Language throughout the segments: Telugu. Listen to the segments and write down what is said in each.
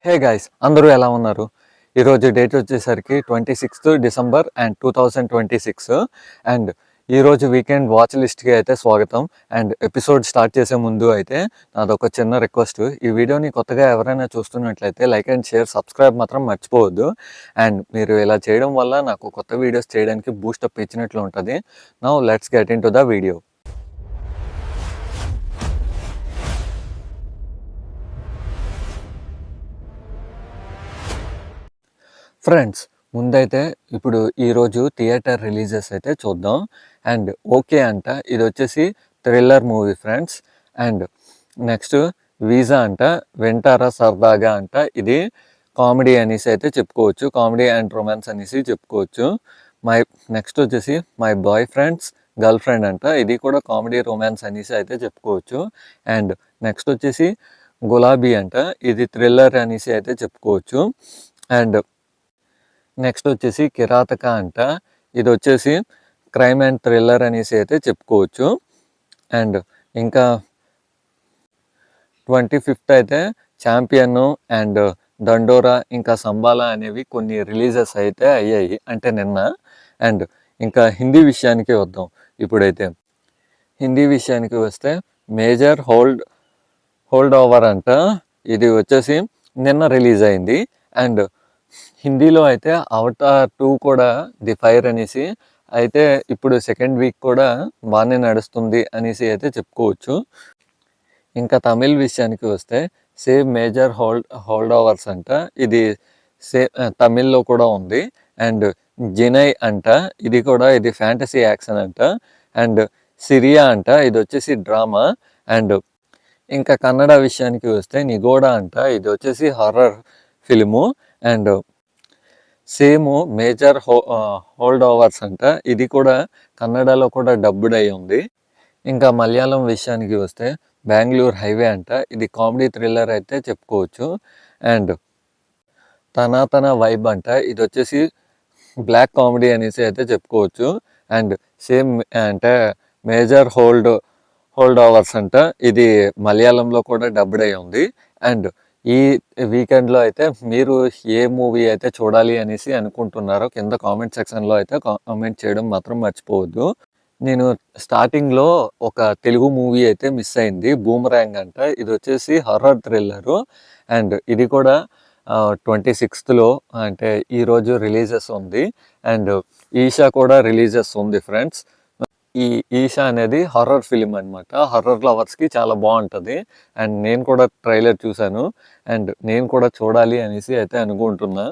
హే గైస్, అందరూ ఎలా ఉన్నారు? ఈరోజు డేట్ వచ్చేసరికి 26th December అండ్ 2026. అండ్ ఈరోజు వీకెండ్ వాచ్ లిస్ట్కి అయితే స్వాగతం. అండ్ ఎపిసోడ్ స్టార్ట్ చేసే ముందు అయితే నాదొక చిన్న రిక్వెస్ట్. ఈ వీడియోని కొత్తగా ఎవరైనా చూస్తున్నట్లయితే లైక్ అండ్ షేర్, సబ్స్క్రైబ్ మాత్రం మర్చిపోవద్దు. అండ్ మీరు ఇలా చేయడం వల్ల నాకు కొత్త వీడియోస్ చేయడానికి బూస్టప్ ఇచ్చినట్లు ఉంటుంది. Now let's get in to the video. Friends, ముందైతే ఇప్పుడు ఈరోజు థియేటర్ రిలీజెస్ అయితే చూద్దాం. అండ్ ఓకే అంట, ఇది వచ్చేసి thriller movie friends. And next visa అంట, వెంటారా సరదాగా అంట, ఇది కామెడీ అనేసి అయితే చెప్పుకోవచ్చు, కామెడీ అండ్ రొమాన్స్ అనేసి చెప్పుకోవచ్చు. నెక్స్ట్ వచ్చేసి my boy friends girl friend అంట, ఇది కూడా కామెడీ రొమాన్స్ అనేసి అయితే చెప్పుకోవచ్చు. అండ్ నెక్స్ట్ వచ్చేసి గులాబీ అంట, ఇది థ్రిల్లర్ అనేసి అయితే చెప్పుకోవచ్చు. అండ్ నెక్స్ట్ వచ్చేసి కిరాతక అంట, ఇది వచ్చేసి క్రైమ్ అండ్ థ్రిల్లర్ అనేసి అయితే చెప్పుకోవచ్చు. అండ్ ఇంకా 25th అయితే ఛాంపియన్ అండ్ దండోరా ఇంకా సంబాలా అనేవి కొన్ని రిలీజెస్ అయితే అయ్యాయి, అంటే నిన్న. అండ్ ఇంకా హిందీ విషయానికి వద్దాం. ఇప్పుడైతే హిందీ విషయానికి వస్తే మేజర్ హోల్డ్ ఓవర్ అంట, ఇది వచ్చేసి నిన్న రిలీజ్ అయింది. అండ్ హిందీలో అయితే అవతార్ 2 కూడా ది ఫైర్ అనేసి అయితే ఇప్పుడు సెకండ్ వీక్ కూడా బాగానే నడుస్తుంది అనేసి అయితే చెప్పుకోవచ్చు. ఇంకా తమిళ్ విషయానికి వస్తే సేమ్ మేజర్ హోల్డ్ ఓవర్స్ అంట, ఇది తమిళ్లో కూడా ఉంది. అండ్ జినై అంట, ఇది ఫ్యాంటసీ యాక్షన్ అంట. అండ్ సిరియా అంట, ఇది వచ్చేసి డ్రామా. అండ్ ఇంకా కన్నడ విషయానికి వస్తే నిగోడా అంట, ఇది వచ్చేసి horror film. And same major hold overs అంట, ఇది కూడా కన్నడలో కూడా డబ్బుడ్ అయి ఉంది. ఇంకా మలయాళం విషయానికి వస్తే బెంగళూరు హైవే అంట, ఇది కామెడీ థ్రిల్లర్ అయితే చెప్పుకోవచ్చు. అండ్ తన వైబ్ అంట, ఇది వచ్చేసి బ్లాక్ కామెడీ అనేసి అయితే చెప్పుకోవచ్చు. అండ్ సేమ్ అంటే మేజర్ హోల్డ్ ఓవర్స్ అంట, ఇది మలయాళంలో కూడా డబ్బుడ్ అయి ఉంది. అండ్ ఈ వీకెండ్లో అయితే మీరు ఏ మూవీ అయితే చూడాలి అనేసి అనుకుంటున్నారో కింద కామెంట్ సెక్షన్లో అయితే కామెంట్ చేయడం మాత్రం మర్చిపోవద్దు. నేను స్టార్టింగ్లో ఒక తెలుగు మూవీ అయితే మిస్ అయింది, బూమరాంగ్ అంట, ఇది వచ్చేసి హర్రర్ థ్రిల్లరు. అండ్ ఇది కూడా 26th అంటే ఈరోజు రిలీజెస్ ఉంది. అండ్ ఈషా కూడా రిలీజెస్ ఉంది ఫ్రెండ్స్. ఈ ఈషా అనేది హర్రర్ ఫిలిం అనమాట, హర్రర్ లవర్స్కి చాలా బాగుంటుంది. అండ్ నేను కూడా ట్రైలర్ చూశాను, అండ్ నేను కూడా చూడాలి అనేసి అయితే అనుకుంటున్నా.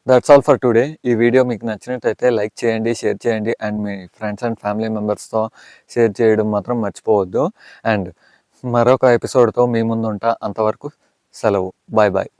That's all for today. ఈ వీడియో మీకు నచ్చినట్టయితే లైక్ చేయండి, షేర్ చేయండి, and me friends and family మెంబర్స్తో షేర్ చేయడం మాత్రం మర్చిపోవద్దు. అండ్ మరొక ఎపిసోడ్తో మీ ముందు ఉంటా, అంతవరకు సెలవు, బాయ్ బాయ్.